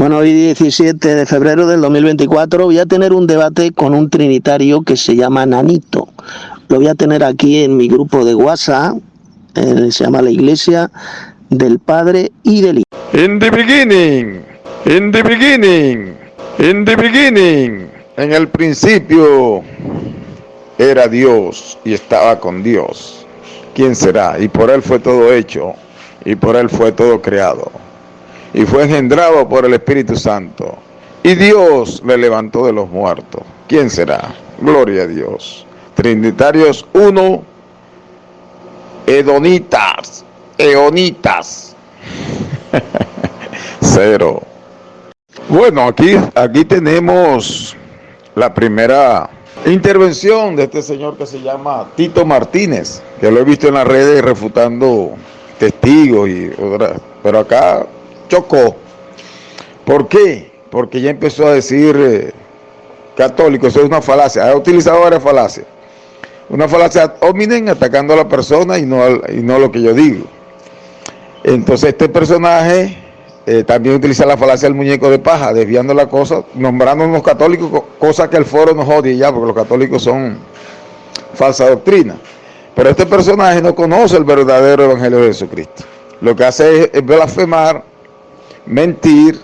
Bueno, hoy 17 de febrero del 2024 voy a tener un debate con un trinitario que se llama Nanito. Lo voy a tener aquí en mi grupo de WhatsApp, se llama La Iglesia del Padre y del Hijo. In the beginning, in the beginning, in the beginning. En el principio era Dios y estaba con Dios. ¿Quién será? Y por Él fue todo hecho, y por Él fue todo creado. Y fue engendrado por el Espíritu Santo. Y Dios le levantó de los muertos. ¿Quién será? Gloria a Dios. Trinitarios 1, eonitas 0. Bueno, aquí tenemos la primera intervención de este señor que se llama Tito Martínez, que lo he visto en las redes refutando testigos y otras, pero acá chocó. ¿Por qué? Porque ya empezó a decir católico, eso es una falacia. Ha utilizado varias falacias. Una falacia ad hominem, atacando a la persona y no lo que yo digo. Entonces este personaje también utiliza la falacia del muñeco de paja, desviando la cosa, nombrando a unos católicos, cosa que el foro nos odia ya, porque los católicos son falsa doctrina. Pero este personaje no conoce el verdadero evangelio de Jesucristo. Lo que hace es blasfemar, mentir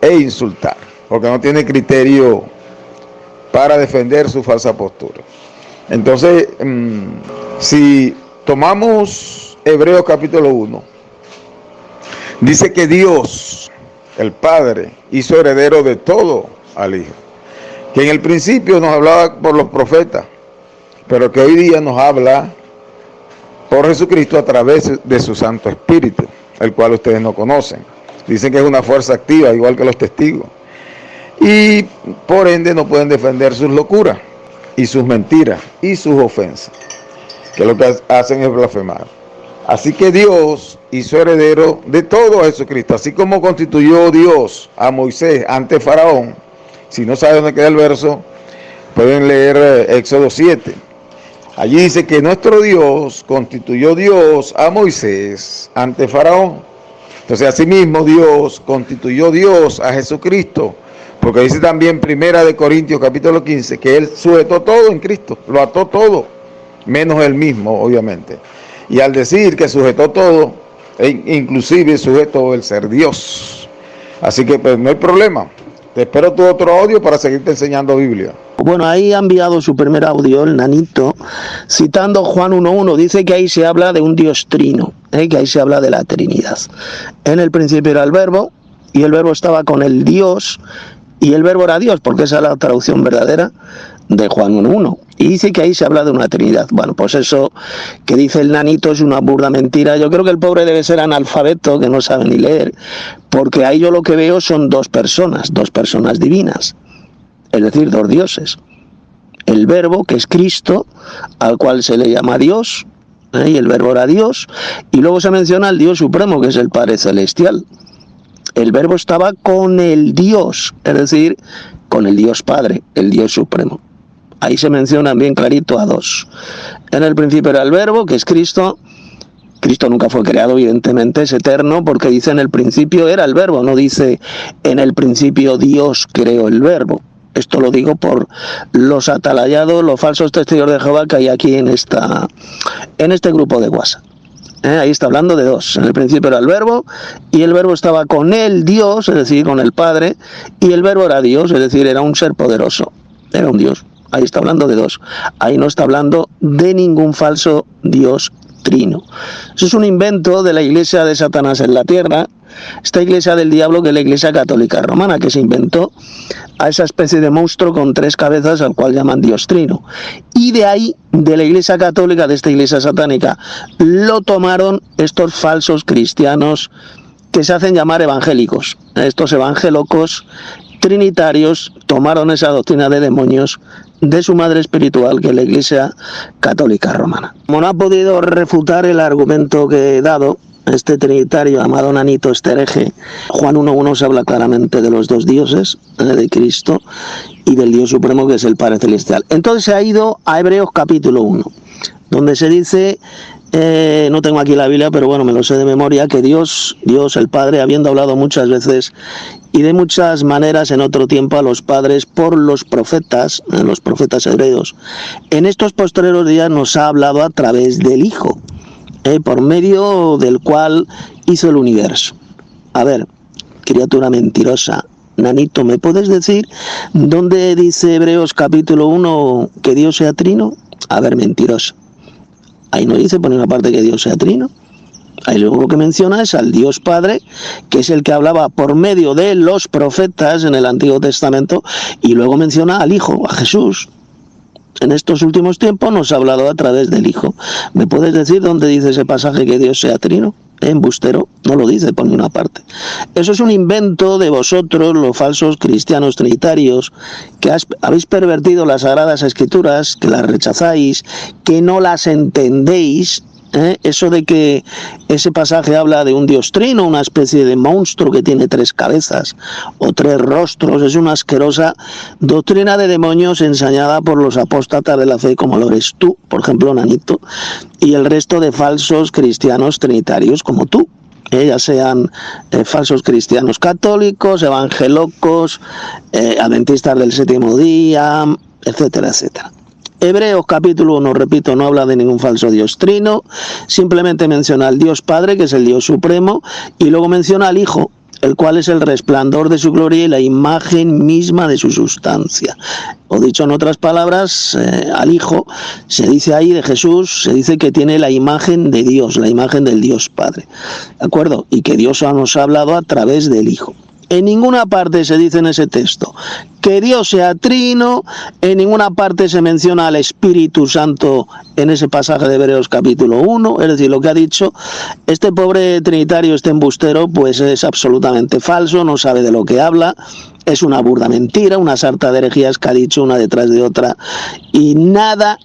e insultar, porque no tiene criterio para defender su falsa postura. Entonces, si tomamos Hebreos capítulo 1, dice que Dios, el Padre, hizo heredero de todo al Hijo, que en el principio nos hablaba por los profetas, pero que hoy día nos habla por Jesucristo a través de su Santo Espíritu, el cual ustedes no conocen. Dicen que es una fuerza activa, igual que los testigos. Y por ende no pueden defender sus locuras y sus mentiras y sus ofensas, que lo que hacen es blasfemar. Así que Dios hizo heredero de todo a Jesucristo, así como constituyó Dios a Moisés ante Faraón. Si no saben dónde queda el verso, pueden leer Éxodo 7. Allí dice que nuestro Dios constituyó Dios a Moisés ante Faraón. Entonces, asimismo, Dios constituyó Dios a Jesucristo, porque dice también Primera de Corintios capítulo 15, que Él sujetó todo en Cristo, lo ató todo, menos Él mismo, obviamente. Y al decir que sujetó todo, inclusive sujetó el ser Dios. Así que pues no hay problema. Te espero tu otro audio para seguirte enseñando Biblia. Bueno, ahí ha enviado su primer audio, el Nanito, citando Juan 1.1. Dice que ahí se habla de un Dios trino, que ahí se habla de la Trinidad. En el principio era el Verbo, y el Verbo estaba con el Dios, y el Verbo era Dios, porque esa es la traducción verdadera de Juan 1.1. Y dice que ahí se habla de una Trinidad. Bueno, pues eso que dice el Nanito es una burda mentira. Yo creo que el pobre debe ser analfabeto, que no sabe ni leer, porque ahí yo lo que veo son dos personas divinas. Es decir, dos dioses. El Verbo, que es Cristo, al cual se le llama Dios, y el Verbo era Dios, y luego se menciona al Dios Supremo, que es el Padre Celestial. El Verbo estaba con el Dios, es decir, con el Dios Padre, el Dios Supremo. Ahí se mencionan bien clarito a dos. En el principio era el Verbo, que es Cristo. Cristo nunca fue creado, evidentemente, es eterno, porque dice en el principio era el Verbo, no dice en el principio Dios creó el Verbo. Esto lo digo por los atalayados, los falsos testigos de Jehová que hay aquí en este grupo de WhatsApp. Ahí está hablando de dos. En el principio era el Verbo, y el Verbo estaba con el Dios, es decir, con el Padre, y el Verbo era Dios, es decir, era un ser poderoso, era un Dios. Ahí está hablando de dos. Ahí no está hablando de ningún falso Dios trino. Eso es un invento de la iglesia de Satanás en la tierra, esta iglesia del diablo, que es la Iglesia Católica Romana, que se inventó a esa especie de monstruo con tres cabezas al cual llaman Dios trino. Y de ahí, de la Iglesia Católica, de esta iglesia satánica, lo tomaron estos falsos cristianos que se hacen llamar evangélicos. Estos evangelocos trinitarios tomaron esa doctrina de demonios de su madre espiritual, que es la Iglesia Católica Romana. Como no ha podido refutar el argumento que he dado, este trinitario llamado Nanito, este hereje, Juan 1.1 se habla claramente de los dos dioses, de Cristo y del Dios Supremo, que es el Padre Celestial. Entonces se ha ido a Hebreos capítulo 1, donde se dice, no tengo aquí la Biblia, pero bueno, me lo sé de memoria, que Dios el Padre, habiendo hablado muchas veces y de muchas maneras en otro tiempo a los padres por los profetas hebreos. En estos postreros días nos ha hablado a través del Hijo, por medio del cual hizo el universo. A ver, criatura mentirosa, nanito, ¿me puedes decir dónde dice Hebreos capítulo 1 que Dios sea trino? A ver, mentiroso. Ahí no dice por ninguna parte que Dios sea trino. Ahí lo que menciona es al Dios Padre, que es el que hablaba por medio de los profetas en el Antiguo Testamento, y luego menciona al Hijo, a Jesús. En estos últimos tiempos nos ha hablado a través del Hijo. ¿Me puedes decir dónde dice ese pasaje que Dios sea trino? Embustero, no lo dice por ninguna parte. Eso es un invento de vosotros, los falsos cristianos trinitarios, que habéis pervertido las Sagradas Escrituras, que las rechazáis, que no las entendéis. Eso de que ese pasaje habla de un Dios trino, una especie de monstruo que tiene 3 cabezas o 3 rostros, es una asquerosa doctrina de demonios enseñada por los apóstatas de la fe, como lo eres tú, por ejemplo, nanito, y el resto de falsos cristianos trinitarios como tú. Ya sean falsos cristianos católicos, evangelocos, adventistas del séptimo día, etcétera, etcétera. Hebreos capítulo 1, repito, no habla de ningún falso Dios trino, simplemente menciona al Dios Padre, que es el Dios supremo, y luego menciona al Hijo, el cual es el resplandor de su gloria y la imagen misma de su sustancia. O dicho en otras palabras, al Hijo, se dice ahí de Jesús, se dice que tiene la imagen de Dios, la imagen del Dios Padre, ¿de acuerdo? Y que Dios nos ha hablado a través del Hijo. En ninguna parte se dice en ese texto que Dios sea trino, en ninguna parte se menciona al Espíritu Santo en ese pasaje de Hebreos capítulo 1, es decir, lo que ha dicho este pobre trinitario, este embustero, pues es absolutamente falso, no sabe de lo que habla, es una burda mentira, una sarta de herejías que ha dicho una detrás de otra, y nada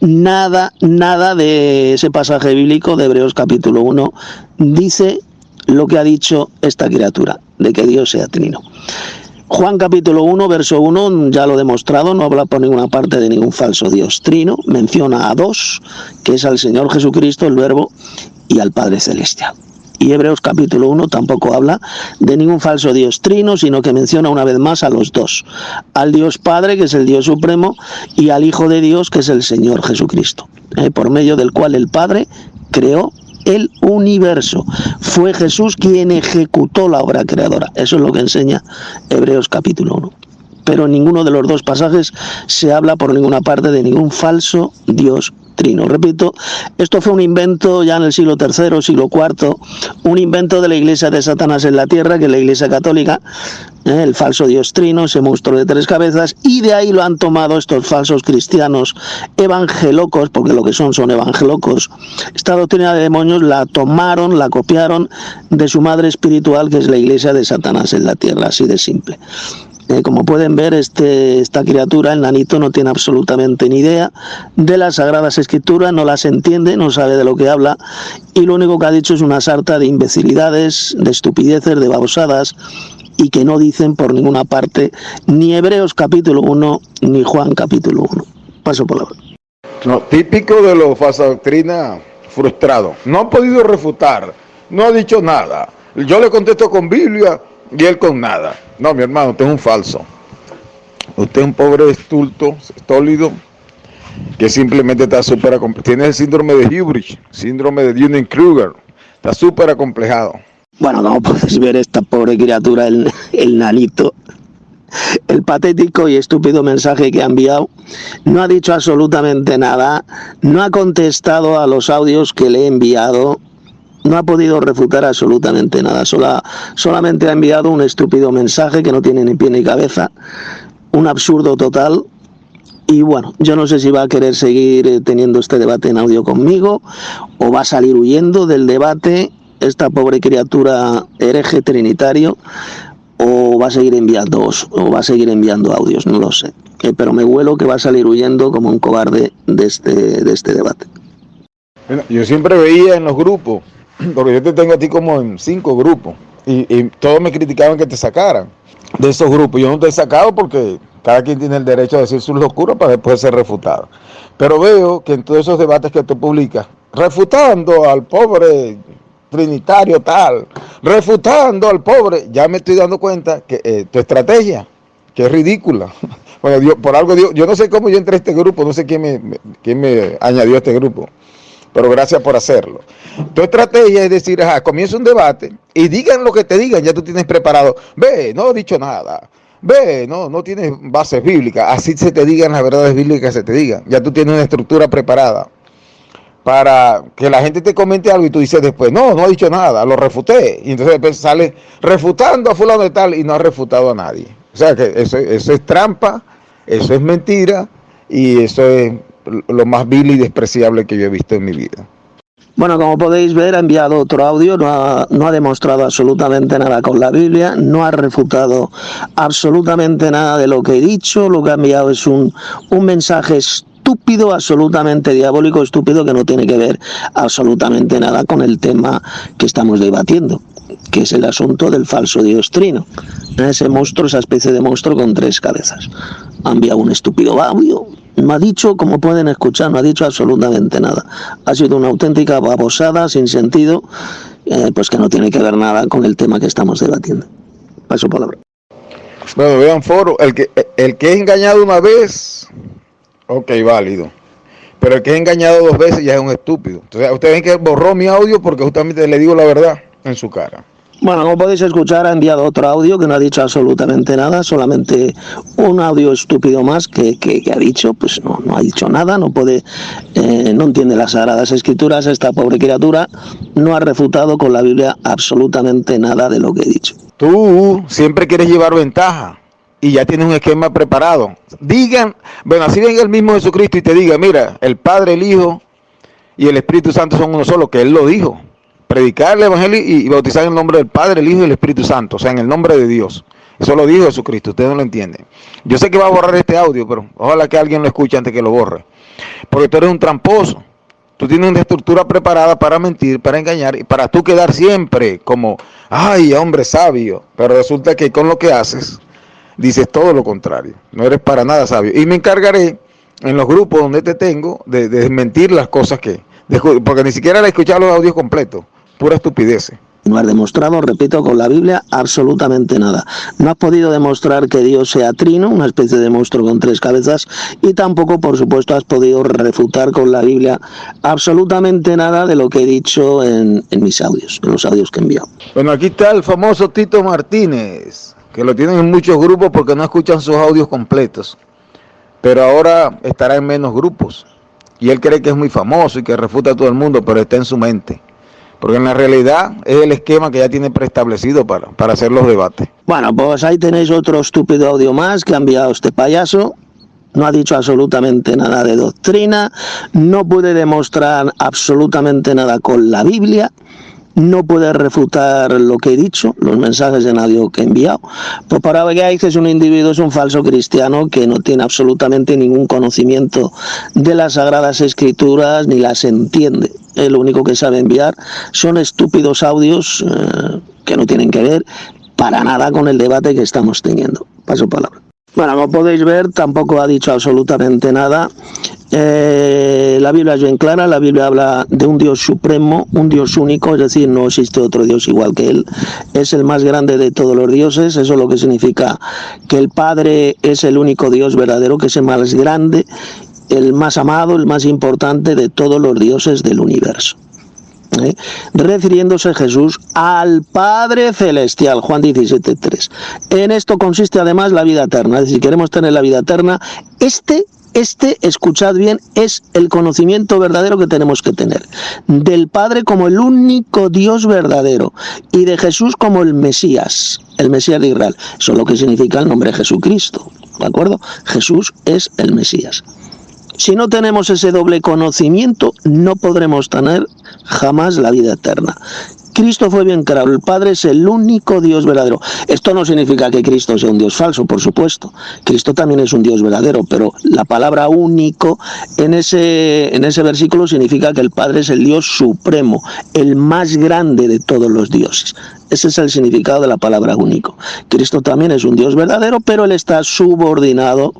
de ese pasaje bíblico de Hebreos capítulo 1 dice lo que ha dicho esta criatura, de que Dios sea trino. Juan capítulo 1, verso 1, ya lo he demostrado, no habla por ninguna parte de ningún falso Dios trino, menciona a 2, que es al Señor Jesucristo, el Verbo, y al Padre Celestial. Y Hebreos capítulo 1 tampoco habla de ningún falso Dios trino, sino que menciona una vez más a los 2, al Dios Padre, que es el Dios supremo, y al Hijo de Dios, que es el Señor Jesucristo, por medio del cual el Padre creó el universo. Fue Jesús quien ejecutó la obra creadora. Eso es lo que enseña Hebreos capítulo 1. Pero en ninguno de los 2 pasajes se habla por ninguna parte de ningún falso Dios trino. Repito, esto fue un invento ya en el siglo III, siglo IV, un invento de la iglesia de Satanás en la tierra, que es la iglesia católica, el falso Dios trino, ese monstruo de 3 cabezas, y de ahí lo han tomado estos falsos cristianos evangelocos, porque lo que son evangelocos. Esta doctrina de demonios la tomaron, la copiaron de su madre espiritual, que es la iglesia de Satanás en la tierra, así de simple. Como pueden ver, esta criatura, el nanito, no tiene absolutamente ni idea de las Sagradas Escrituras, no las entiende, no sabe de lo que habla, y lo único que ha dicho es una sarta de imbecilidades, de estupideces, de babosadas, y que no dicen por ninguna parte ni Hebreos capítulo 1 ni Juan capítulo 1. Paso por la hora. No, típico de los falsa doctrina frustrado. No ha podido refutar, no ha dicho nada. Yo le contesto con Biblia y él con nada. No, mi hermano, usted es un falso. Usted es un pobre estulto, estólido, que simplemente está súper... Tiene el síndrome de Hubris, síndrome de Dunning-Kruger. Está súper acomplejado. Bueno, como puedes ver, esta pobre criatura, el nanito, el patético y estúpido mensaje que ha enviado, no ha dicho absolutamente nada, no ha contestado a los audios que le he enviado, no ha podido refutar absolutamente nada, solamente ha enviado un estúpido mensaje que no tiene ni pie ni cabeza, un absurdo total. Y bueno, yo no sé si va a querer seguir teniendo este debate en audio conmigo o va a salir huyendo del debate esta pobre criatura hereje trinitario, o va a seguir enviando audios, no lo sé. Pero me huelo que va a salir huyendo como un cobarde de este debate. Bueno, yo siempre veía en los grupos, porque yo te tengo a ti como en 5 grupos, y todos me criticaban que te sacaran de esos grupos. Yo no te he sacado porque cada quien tiene el derecho a decir sus locuras para después ser refutado. Pero veo que en todos esos debates que tú publicas, refutando al pobre trinitario tal, refutando al pobre. Ya me estoy dando cuenta que tu estrategia, que es ridícula. Bueno, por algo yo no sé cómo yo entré a este grupo, no sé quién me añadió a este grupo, pero gracias por hacerlo. Tu estrategia es decir, comienza un debate y digan lo que te digan, ya tú tienes preparado. Ve, no he dicho nada. Ve, no tienes bases bíblicas. Así se te digan las verdades bíblicas, se te digan. Ya tú tienes una estructura preparada para que la gente te comente algo y tú dices después, no ha dicho nada, lo refuté. Y entonces después sale refutando a fulano de tal y no ha refutado a nadie. O sea que eso es trampa, eso es mentira y eso es lo más vil y despreciable que yo he visto en mi vida. Bueno, como podéis ver, ha enviado otro audio, no ha demostrado absolutamente nada con la Biblia, no ha refutado absolutamente nada de lo que he dicho, lo que ha enviado es un mensaje estúpido, absolutamente diabólico, estúpido, que no tiene que ver absolutamente nada con el tema que estamos debatiendo, que es el asunto del falso Dios trino, ese monstruo, esa especie de monstruo con 3 cabezas. Ha enviado un estúpido audio. No ha dicho, como pueden escuchar, no ha dicho absolutamente nada. Ha sido una auténtica babosada, sin sentido, pues que no tiene que ver nada con el tema que estamos debatiendo. Paso palabra. Bueno, vean foro, el que es engañado una vez, ok, válido. Pero el que es engañado 2 veces ya es un estúpido. Entonces, ustedes ven que borró mi audio porque justamente le digo la verdad en su cara. Bueno, como podéis escuchar, ha enviado otro audio que no ha dicho absolutamente nada, solamente un audio estúpido más que ha dicho, pues no ha dicho nada, no entiende las Sagradas Escrituras, esta pobre criatura no ha refutado con la Biblia absolutamente nada de lo que he dicho. Tú siempre quieres llevar ventaja y ya tienes un esquema preparado. Digan, bueno, así venga el mismo Jesucristo y te diga, mira, el Padre, el Hijo y el Espíritu Santo son uno solo, que Él lo dijo. Predicar el Evangelio y bautizar en el nombre del Padre, el Hijo y el Espíritu Santo, o sea, en el nombre de Dios. Eso lo dijo Jesucristo, ustedes no lo entienden. Yo sé que va a borrar este audio, pero ojalá que alguien lo escuche antes que lo borre. Porque tú eres un tramposo. Tú tienes una estructura preparada para mentir, para engañar y para tú quedar siempre como, ay, hombre sabio. Pero resulta que con lo que haces, dices todo lo contrario. No eres para nada sabio. Y me encargaré en los grupos donde te tengo de desmentir las cosas porque ni siquiera he escuchado los audios completos. Pura estupidez. No has demostrado, repito, con la Biblia absolutamente nada. No has podido demostrar que Dios sea trino, una especie de monstruo con 3 cabezas, y tampoco, por supuesto, has podido refutar con la Biblia absolutamente nada de lo que he dicho en mis audios, en los audios que he enviado. Bueno, aquí está el famoso Tito Martínez, que lo tienen en muchos grupos porque no escuchan sus audios completos, pero ahora estará en menos grupos. Y él cree que es muy famoso y que refuta a todo el mundo, pero está en su mente. Porque en la realidad es el esquema que ya tiene preestablecido para hacer los debates. Bueno, pues ahí tenéis otro estúpido audio más que ha enviado este payaso. No ha dicho absolutamente nada de doctrina, no puede demostrar absolutamente nada con la Biblia, no puede refutar lo que he dicho, los mensajes en audio que he enviado. Pues para que veáis que es un individuo, es un falso cristiano que no tiene absolutamente ningún conocimiento de las Sagradas Escrituras ni las entiende. Lo único que sabe enviar son estúpidos audios que no tienen que ver para nada con el debate que estamos teniendo. Paso palabra. Bueno, como podéis ver, tampoco ha dicho absolutamente nada. La Biblia es bien clara, la Biblia habla de un Dios supremo, un Dios único, es decir, no existe otro Dios igual que Él. Es el más grande de todos los dioses, eso es lo que significa que el Padre es el único Dios verdadero, que es el más grande, el más amado, el más importante de todos los dioses del universo. Refiriéndose Jesús al Padre Celestial, Juan 17:3. En esto consiste además la vida eterna, es decir, si queremos tener la vida eterna, escuchad bien, es el conocimiento verdadero que tenemos que tener, del Padre como el único Dios verdadero y de Jesús como el Mesías de Israel. Eso es lo que significa el nombre Jesucristo, ¿de acuerdo? Jesús es el Mesías. Si no tenemos ese doble conocimiento, no podremos tener jamás la vida eterna. Cristo fue bien claro, el Padre es el único Dios verdadero. Esto no significa que Cristo sea un Dios falso, por supuesto. Cristo también es un Dios verdadero, pero la palabra único en ese versículo significa que el Padre es el Dios supremo, el más grande de todos los dioses. Ese es el significado de la palabra único. Cristo también es un Dios verdadero, pero Él está subordinado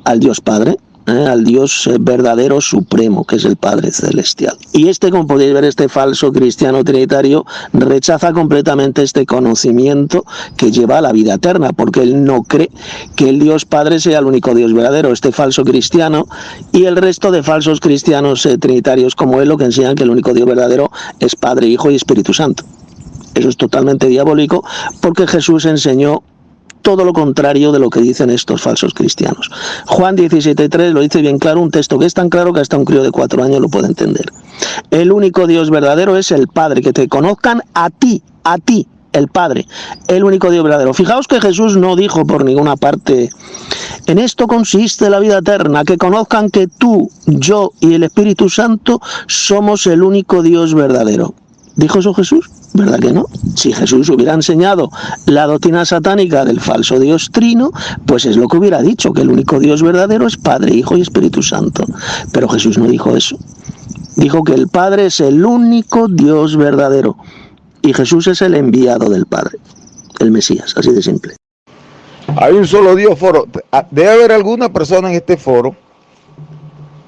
al Dios Padre. al Dios verdadero supremo, que es el Padre Celestial. Y como podéis ver, este falso cristiano trinitario rechaza completamente este conocimiento que lleva a la vida eterna, porque él no cree que el Dios Padre sea el único Dios verdadero. Este falso cristiano y el resto de falsos cristianos trinitarios como él, lo que enseñan que el único Dios verdadero es Padre, Hijo y Espíritu Santo. Eso es totalmente diabólico, porque Jesús enseñó todo lo contrario de lo que dicen estos falsos cristianos. Juan 17:3 lo dice bien claro, un texto que es tan claro que hasta un crío de 4 años lo puede entender. El único Dios verdadero es el Padre, que te conozcan a ti, el Padre, el único Dios verdadero. Fijaos que Jesús no dijo por ninguna parte: en esto consiste la vida eterna, que conozcan que tú, yo y el Espíritu Santo somos el único Dios verdadero. ¿Dijo eso Jesús? ¿Verdad que no? Si Jesús hubiera enseñado la doctrina satánica del falso Dios trino, pues es lo que hubiera dicho, que el único Dios verdadero es Padre, Hijo y Espíritu Santo. Pero Jesús no dijo eso. Dijo que el Padre es el único Dios verdadero y Jesús es el enviado del Padre, el Mesías, así de simple. Hay un solo Dios foro. Debe haber alguna persona en este foro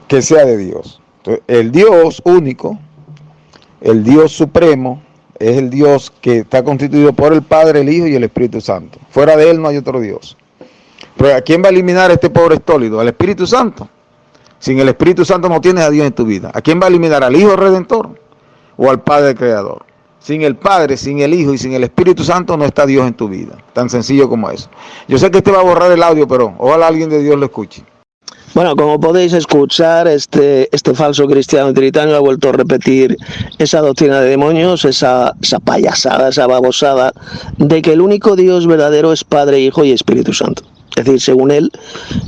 que sea de Dios. Entonces, el Dios único, el Dios supremo, es el Dios que está constituido por el Padre, el Hijo y el Espíritu Santo. Fuera de él no hay otro Dios. Pero ¿a quién va a eliminar este pobre estólido? ¿Al Espíritu Santo? Sin el Espíritu Santo no tienes a Dios en tu vida. ¿A quién va a eliminar? ¿Al Hijo Redentor o al Padre Creador? Sin el Padre, sin el Hijo y sin el Espíritu Santo no está Dios en tu vida. Tan sencillo como eso. Yo sé que va a borrar el audio, pero ojalá alguien de Dios lo escuche. Bueno, como podéis escuchar, este falso cristiano trinitario ha vuelto a repetir esa doctrina de demonios, esa payasada, esa babosada, de que el único Dios verdadero es Padre, Hijo y Espíritu Santo. Es decir, según él,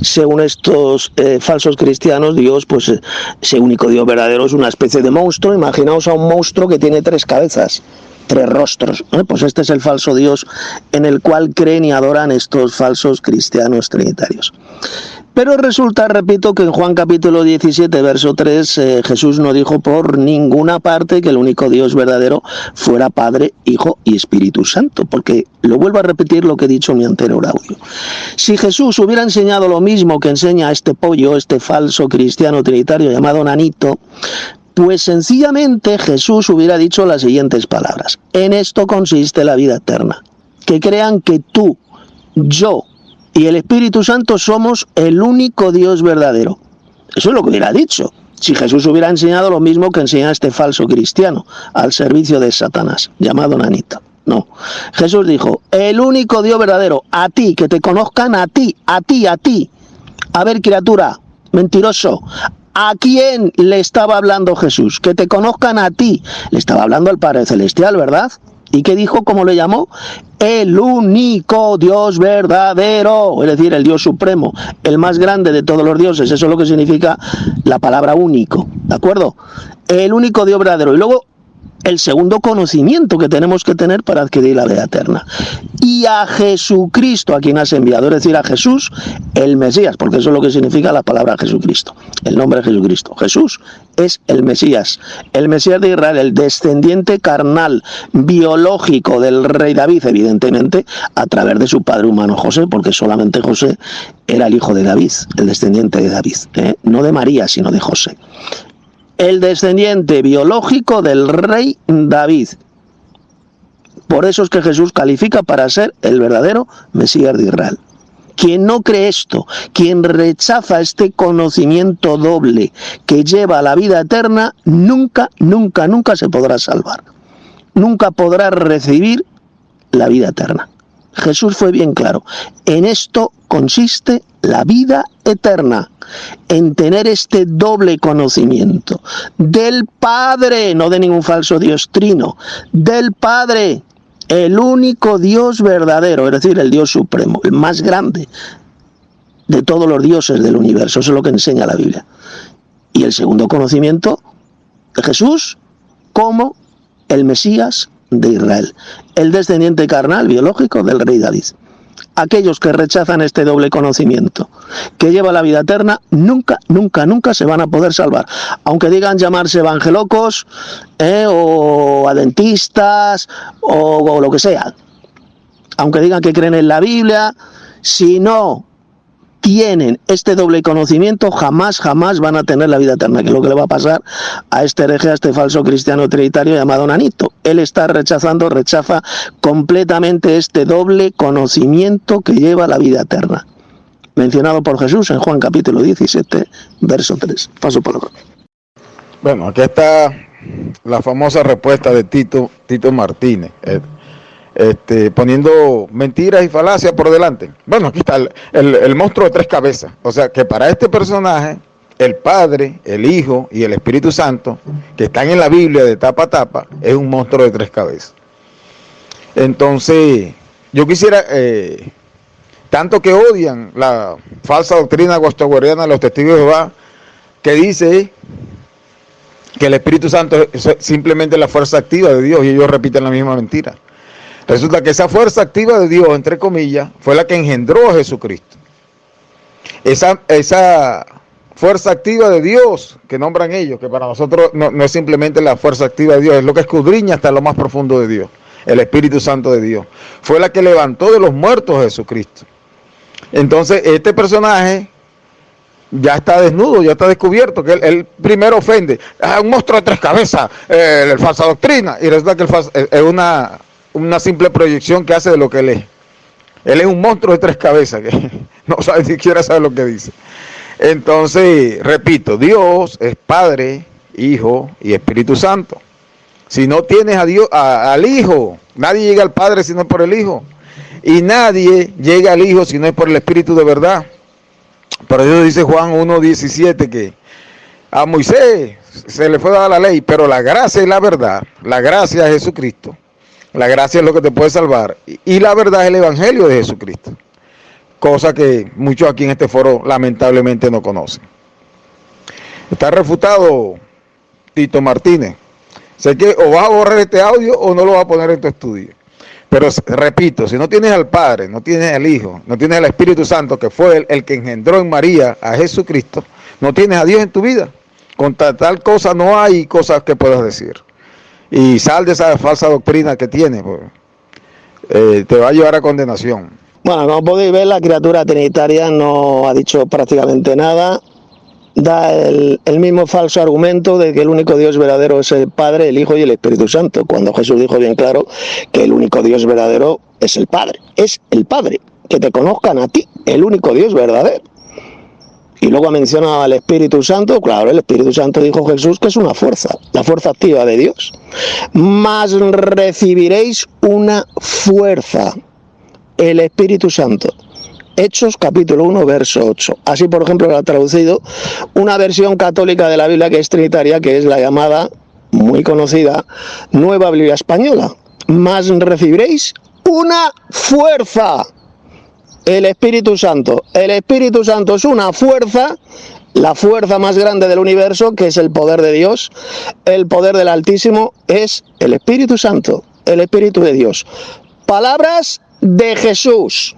según estos falsos cristianos, Dios, pues ese único Dios verdadero es una especie de monstruo. Imaginaos a un monstruo que tiene 3 cabezas, 3 rostros. Pues este es el falso Dios en el cual creen y adoran estos falsos cristianos trinitarios. Pero resulta, repito, que en Juan capítulo 17, verso 3, Jesús no dijo por ninguna parte que el único Dios verdadero fuera Padre, Hijo y Espíritu Santo, porque lo vuelvo a repetir lo que he dicho en mi anterior audio. Si Jesús hubiera enseñado lo mismo que enseña este pollo, este falso cristiano trinitario llamado Nanito, pues sencillamente Jesús hubiera dicho las siguientes palabras: en esto consiste la vida eterna, que crean que tú, yo y el Espíritu Santo somos el único Dios verdadero. Eso es lo que hubiera dicho si Jesús hubiera enseñado lo mismo que enseña este falso cristiano al servicio de Satanás, llamado Nanito. No, Jesús dijo: el único Dios verdadero, a ti, que te conozcan a ti. A ver, criatura, mentiroso, ¿a quién le estaba hablando Jesús? Que te conozcan a ti. Le estaba hablando al Padre Celestial, ¿verdad? ¿Y qué dijo? ¿Cómo le llamó? El único Dios verdadero, es decir, el Dios supremo, el más grande de todos los dioses. Eso es lo que significa la palabra único, ¿de acuerdo? El único Dios verdadero. Y luego el segundo conocimiento que tenemos que tener para adquirir la vida eterna. Y a Jesucristo, a quien has enviado, es decir, a Jesús, el Mesías, porque eso es lo que significa la palabra Jesucristo, el nombre de Jesucristo. Jesús es el Mesías de Israel, el descendiente carnal, biológico del rey David, evidentemente, a través de su padre humano José, porque solamente José era el hijo de David, el descendiente de David, no de María, sino de José. El descendiente biológico del rey David. Por eso es que Jesús califica para ser el verdadero Mesías de Israel. Quien no cree esto, quien rechaza este conocimiento doble que lleva a la vida eterna, nunca se podrá salvar. Nunca podrá recibir la vida eterna. Jesús fue bien claro: en esto consiste la vida eterna, en tener este doble conocimiento del Padre, no de ningún falso Dios trino, del Padre, el único Dios verdadero, es decir, el Dios supremo, el más grande de todos los dioses del universo. Eso es lo que enseña la Biblia. Y el segundo conocimiento de Jesús como el Mesías de Israel, el descendiente carnal biológico del rey David. Aquellos que rechazan este doble conocimiento que lleva a la vida eterna, nunca se van a poder salvar. Aunque digan llamarse evangelocos, o adventistas, o lo que sea. Aunque digan que creen en la Biblia, si no tienen este doble conocimiento, jamás van a tener la vida eterna, que es lo que le va a pasar a este hereje, a este falso cristiano trinitario llamado Nanito. Él rechaza completamente este doble conocimiento que lleva a la vida eterna, mencionado por Jesús en Juan capítulo 17, verso 3. Paso palabra. Bueno, aquí está la famosa respuesta de Tito Martínez, poniendo mentiras y falacias por delante. Bueno, aquí está el monstruo de tres cabezas. O sea, que para este personaje, el Padre, el Hijo y el Espíritu Santo, que están en la Biblia de tapa a tapa, es un monstruo de tres cabezas. Entonces, yo quisiera, tanto que odian la falsa doctrina guastaveriana de los testigos de Jehová, que dice que el Espíritu Santo es simplemente la fuerza activa de Dios, y ellos repiten la misma mentira. Resulta que esa fuerza activa de Dios, entre comillas, fue la que engendró a Jesucristo. Esa fuerza activa de Dios que nombran ellos, que para nosotros no es simplemente la fuerza activa de Dios, es lo que escudriña hasta lo más profundo de Dios, el Espíritu Santo de Dios. Fue la que levantó de los muertos a Jesucristo. Entonces, este personaje ya está desnudo, ya está descubierto, que él primero ofende. Un monstruo de tres cabezas, la falsa doctrina, y resulta que es una simple proyección que hace de lo que él es. Él es un monstruo de tres cabezas, que no sabe ni siquiera sabe lo que dice. Entonces, repito, Dios es Padre, Hijo y Espíritu Santo. Si no tienes a Dios, al Hijo, nadie llega al Padre si no es por el Hijo. Y nadie llega al Hijo si no es por el Espíritu de verdad. Pero Dios dice Juan 1:17 que a Moisés se le fue dada la ley, pero la gracia y la verdad, la gracia es Jesucristo. La gracia es lo que te puede salvar. Y la verdad es el Evangelio de Jesucristo. Cosa que muchos aquí en este foro lamentablemente no conocen. Está refutado Tito Martínez. Sé que o vas a borrar este audio o no lo vas a poner en tu estudio. Pero repito, si no tienes al Padre, no tienes al Hijo, no tienes al Espíritu Santo, que fue el que engendró en María a Jesucristo, no tienes a Dios en tu vida. Contra tal cosa no hay cosas que puedas decir. Y sal de esa falsa doctrina que tienes, pues, te va a llevar a condenación. Bueno, como podéis ver, la criatura trinitaria no ha dicho prácticamente nada. Da el mismo falso argumento de que el único Dios verdadero es el Padre, el Hijo y el Espíritu Santo, cuando Jesús dijo bien claro que el único Dios verdadero es el Padre. Es el Padre, que te conozcan a ti, el único Dios verdadero. Y luego menciona al Espíritu Santo. Claro, el Espíritu Santo, dijo Jesús, que es una fuerza, la fuerza activa de Dios. Mas recibiréis una fuerza, el Espíritu Santo. Hechos capítulo 1, verso 8. Así, por ejemplo, lo ha traducido una versión católica de la Biblia que es trinitaria, que es la llamada, muy conocida, Nueva Biblia Española. Mas recibiréis una fuerza, el Espíritu Santo. El Espíritu Santo es una fuerza, la fuerza más grande del universo, que es el poder de Dios. El poder del Altísimo es el Espíritu Santo, el Espíritu de Dios. Palabras de Jesús.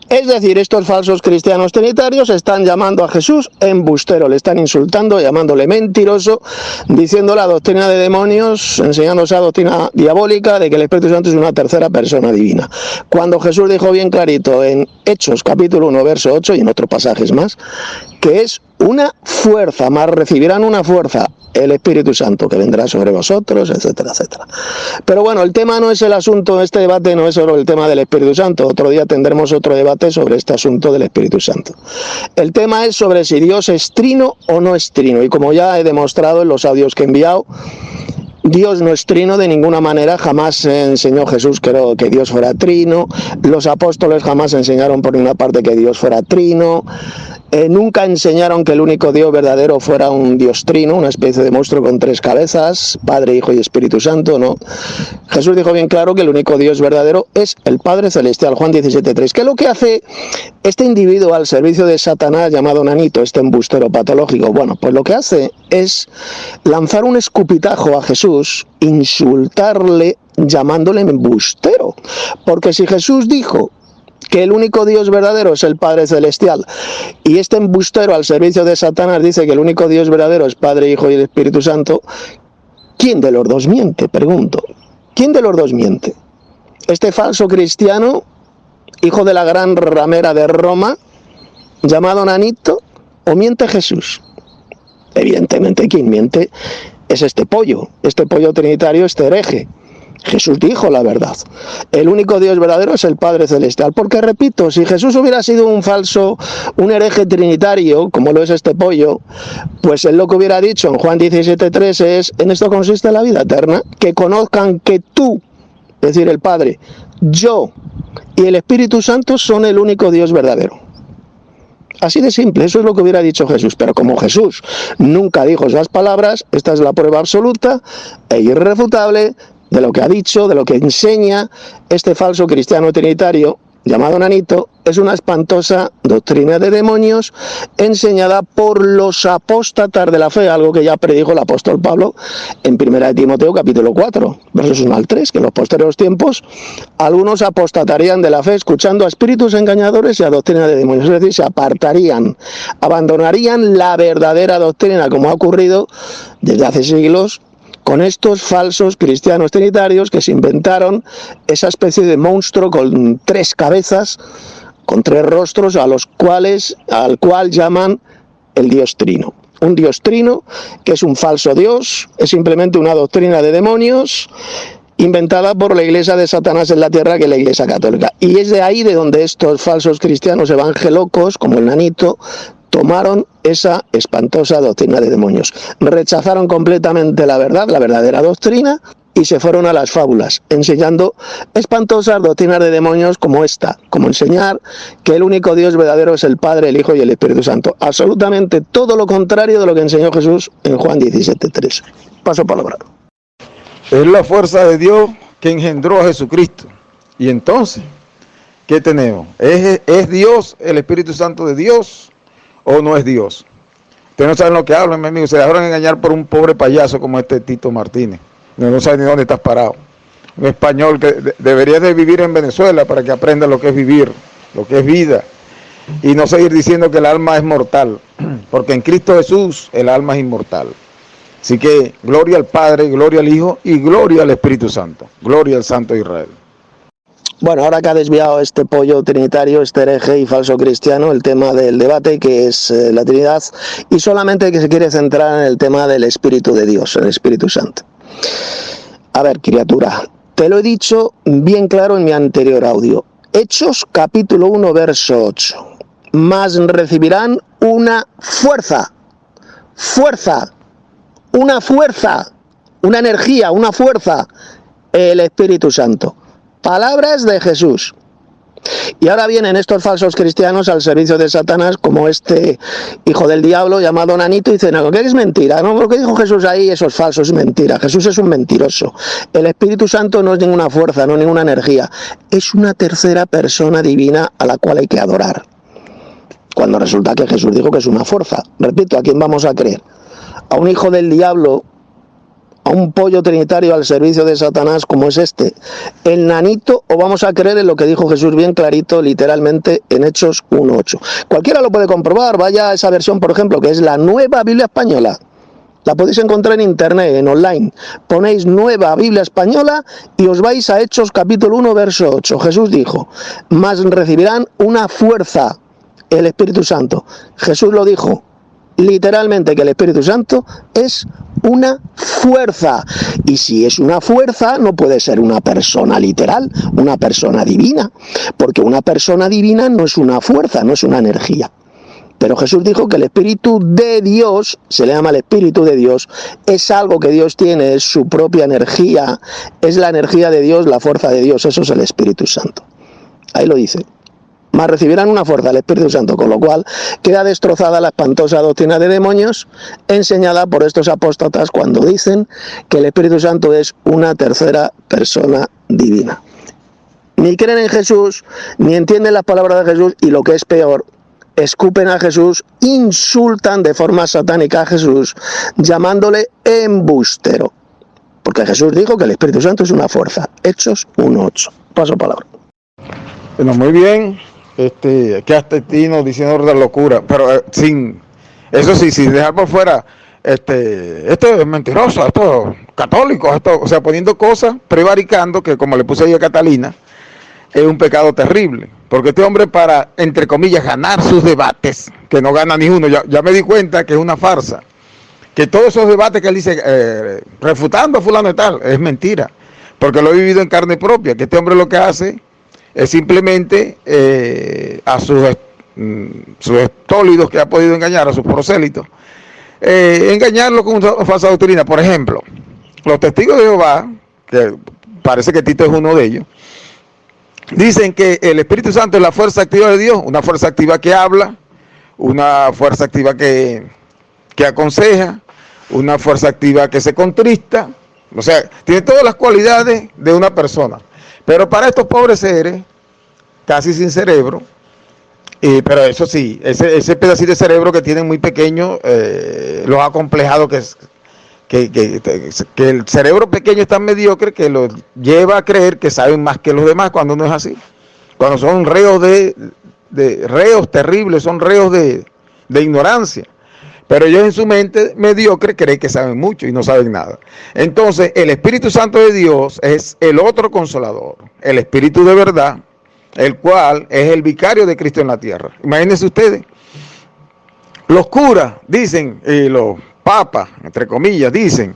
Es decir, estos falsos cristianos trinitarios están llamando a Jesús embustero, le están insultando, llamándole mentiroso, diciendo la doctrina de demonios, enseñando esa doctrina diabólica de que el Espíritu Santo es una tercera persona divina. Cuando Jesús dijo bien clarito en Hechos capítulo 1, verso 8 y en otros pasajes más, que es una fuerza, más recibirán una fuerza, el Espíritu Santo que vendrá sobre vosotros, etcétera, etcétera. Pero bueno, el tema no es el asunto, este debate no es sobre el tema del Espíritu Santo. Otro día tendremos otro debate sobre este asunto del Espíritu Santo. El tema es sobre si Dios es trino o no es trino. Y como ya he demostrado en los audios que he enviado, Dios no es trino de ninguna manera. Jamás enseñó Jesús que Dios fuera trino. Los apóstoles jamás enseñaron por ninguna parte que Dios fuera trino. Nunca enseñaron que el único Dios verdadero fuera un Dios trino, una especie de monstruo con tres cabezas, Padre, Hijo y Espíritu Santo, ¿no? Jesús dijo bien claro que el único Dios verdadero es el Padre Celestial, Juan 17:3. ¿Qué es lo que hace este individuo al servicio de Satanás llamado Nanito, este embustero patológico? Bueno, pues lo que hace es lanzar un escupitajo a Jesús, insultarle, llamándole embustero. Porque si Jesús dijo que el único Dios verdadero es el Padre Celestial, y este embustero al servicio de Satanás dice que el único Dios verdadero es Padre, Hijo y el Espíritu Santo, ¿quién de los dos miente? Pregunto. ¿Quién de los dos miente? ¿Este falso cristiano, hijo de la gran ramera de Roma, llamado Nanito, o miente Jesús? Evidentemente quien miente es este pollo trinitario, este hereje. Jesús dijo la verdad. El único Dios verdadero es el Padre Celestial. Porque, repito, si Jesús hubiera sido un hereje trinitario, como lo es este pollo, pues él lo que hubiera dicho en Juan 17:3 es: en esto consiste la vida eterna, que conozcan que tú, es decir, el Padre, yo y el Espíritu Santo son el único Dios verdadero. Así de simple, eso es lo que hubiera dicho Jesús. Pero como Jesús nunca dijo esas palabras, esta es la prueba absoluta e irrefutable de lo que ha dicho, de lo que enseña este falso cristiano trinitario llamado Nanito. Es una espantosa doctrina de demonios enseñada por los apóstatas de la fe, algo que ya predijo el apóstol Pablo en 1 Timoteo capítulo 4, versos 1 al 3, que en los posteriores tiempos algunos apostatarían de la fe escuchando a espíritus engañadores y a doctrina de demonios, es decir, se apartarían, abandonarían la verdadera doctrina, como ha ocurrido desde hace siglos con estos falsos cristianos trinitarios que se inventaron esa especie de monstruo con 3 cabezas, con 3 rostros, al cual llaman el Dios Trino. Un Dios Trino que es un falso Dios, es simplemente una doctrina de demonios inventada por la iglesia de Satanás en la tierra, que es la iglesia católica. Y es de ahí de donde estos falsos cristianos evangelocos, como el Nanito, tomaron esa espantosa doctrina de demonios. Rechazaron completamente la verdad, la verdadera doctrina, y se fueron a las fábulas, enseñando espantosas doctrinas de demonios como esta, como enseñar que el único Dios verdadero es el Padre, el Hijo y el Espíritu Santo. Absolutamente todo lo contrario de lo que enseñó Jesús en Juan 17:3. Paso palabra. Es la fuerza de Dios que engendró a Jesucristo. Y entonces, ¿qué tenemos? ¿Es Dios, el Espíritu Santo de Dios, o no es Dios? Ustedes no saben lo que hablan, mi amigo. Se dejaron engañar por un pobre payaso como este Tito Martínez. No sabe ni dónde estás parado. Un español que debería de vivir en Venezuela para que aprenda lo que es vivir, lo que es vida. Y no seguir diciendo que el alma es mortal. Porque en Cristo Jesús el alma es inmortal. Así que gloria al Padre, gloria al Hijo y gloria al Espíritu Santo. Gloria al Santo Israel. Bueno, ahora que ha desviado este pollo trinitario, este hereje y falso cristiano, el tema del debate, que es la Trinidad, y solamente que se quiere centrar en el tema del Espíritu de Dios, el Espíritu Santo. A ver, criatura, te lo he dicho bien claro en mi anterior audio. Hechos capítulo 1, verso 8. Mas recibirán una fuerza, una energía, una fuerza, el Espíritu Santo. Palabras de Jesús. Y ahora vienen estos falsos cristianos al servicio de Satanás, como este hijo del diablo llamado Nanito, y dicen algo que es mentira, ¿no? Lo que dijo Jesús ahí, eso es falso, es mentira. Jesús es un mentiroso. El Espíritu Santo no es ninguna fuerza, no es ninguna energía. Es una tercera persona divina a la cual hay que adorar. Cuando resulta que Jesús dijo que es una fuerza. Repito, ¿a quién vamos a creer? ¿A un hijo del diablo? ¿A un pollo trinitario al servicio de Satanás como es este, el Nanito? ¿O vamos a creer en lo que dijo Jesús bien clarito, literalmente, en Hechos 1:8? Cualquiera lo puede comprobar. Vaya a esa versión, por ejemplo, que es la Nueva Biblia Española. La podéis encontrar en internet, en online. Ponéis Nueva Biblia Española y os vais a Hechos capítulo 1, verso 8. Jesús dijo: mas recibirán una fuerza, el Espíritu Santo. Jesús lo dijo literalmente, que el Espíritu Santo es una fuerza, y si es una fuerza no puede ser una persona literal, una persona divina, porque una persona divina no es una fuerza, no es una energía. Pero Jesús dijo que el Espíritu de Dios, se le llama el Espíritu de Dios, es algo que Dios tiene, es su propia energía, es la energía de Dios, la fuerza de Dios, eso es el Espíritu Santo. Ahí lo dice. Mas recibirán una fuerza del Espíritu Santo, con lo cual queda destrozada la espantosa doctrina de demonios enseñada por estos apóstatas cuando dicen que el Espíritu Santo es una tercera persona divina. Ni creen en Jesús, ni entienden las palabras de Jesús, y lo que es peor, escupen a Jesús, insultan de forma satánica a Jesús, llamándole embustero. Porque Jesús dijo que el Espíritu Santo es una fuerza. Hechos 1:8. Paso palabra. Bueno, muy bien. Que hasta Tino diciendo de locura, pero sin dejar por fuera esto es mentiroso, esto es católico, esto, o sea, poniendo cosas, prevaricando, que como le puse ahí a Catalina, es un pecado terrible, Porque este hombre, para, entre comillas, ganar sus debates, que no gana ni uno, ya me di cuenta que es una farsa. Que todos esos debates que él dice, refutando a fulano y tal, es mentira. Porque lo he vivido en carne propia, que este hombre lo que hace es simplemente a sus estólidos que ha podido engañar, a sus prosélitos, engañarlo con una falsa doctrina. Por ejemplo, los testigos de Jehová, que parece que Tito es uno de ellos, dicen que el Espíritu Santo es la fuerza activa de Dios, una fuerza activa que habla, una fuerza activa que aconseja, una fuerza activa que se contrista, o sea, tiene todas las cualidades de una persona. Pero para estos pobres seres, casi sin cerebro, pero eso sí, ese pedacito de cerebro que tienen muy pequeño, los ha acomplejado que el cerebro pequeño es tan mediocre que los lleva a creer que saben más que los demás, cuando no es así. Cuando son reos reos terribles, son reos de ignorancia. Pero ellos en su mente mediocre creen que saben mucho y no saben nada. Entonces, el Espíritu Santo de Dios es el otro consolador, el Espíritu de verdad, el cual es el vicario de Cristo en la tierra. Imagínense ustedes, los curas dicen, y los papas, entre comillas, dicen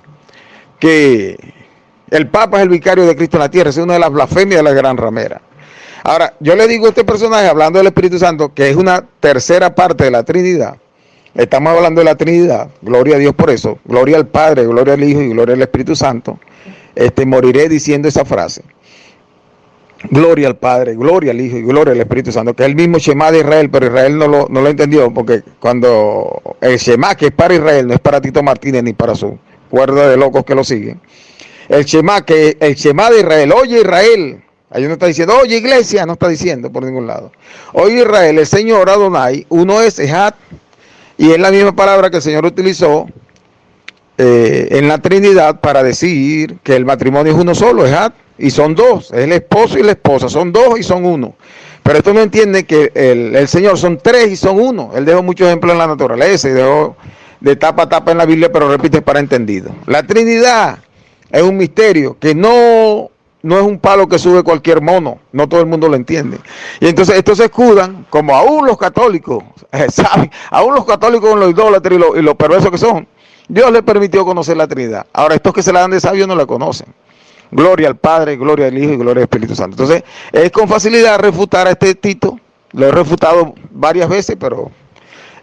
que el Papa es el vicario de Cristo en la tierra. Es una de las blasfemias de la gran ramera. Ahora, yo le digo a este personaje, hablando del Espíritu Santo, que es una tercera parte de la Trinidad. Estamos hablando de la Trinidad, gloria a Dios por eso, gloria al Padre, gloria al Hijo y gloria al Espíritu Santo. Moriré diciendo esa frase. Gloria al Padre, gloria al Hijo y gloria al Espíritu Santo, que es el mismo Shema de Israel, pero Israel no lo entendió, porque cuando el Shema, que es para Israel, no es para Tito Martínez ni para su cuerda de locos que lo siguen. El Shema de Israel, oye Israel, ahí no está diciendo, oye iglesia, no está diciendo por ningún lado. Oye Israel, el Señor Adonai, uno es Ejad, y es la misma palabra que el Señor utilizó en la Trinidad para decir que el matrimonio es uno solo, Ejad, y son dos, es el esposo y la esposa, son dos y son uno. Pero esto no entiende que el Señor son tres y son uno. Él dejó muchos ejemplos en la naturaleza y dejó de tapa a tapa en la Biblia, pero repite para entendido. La Trinidad es un misterio que no es un palo que sube cualquier mono, no todo el mundo lo entiende. Y entonces estos se escudan, como aún los católicos, ¿saben? Aún los católicos con los idólatras y los perversos que son, Dios les permitió conocer la Trinidad. Ahora estos que se la dan de sabios no la conocen. Gloria al Padre, gloria al Hijo y gloria al Espíritu Santo. Entonces es con facilidad refutar a este Tito. Lo he refutado varias veces, pero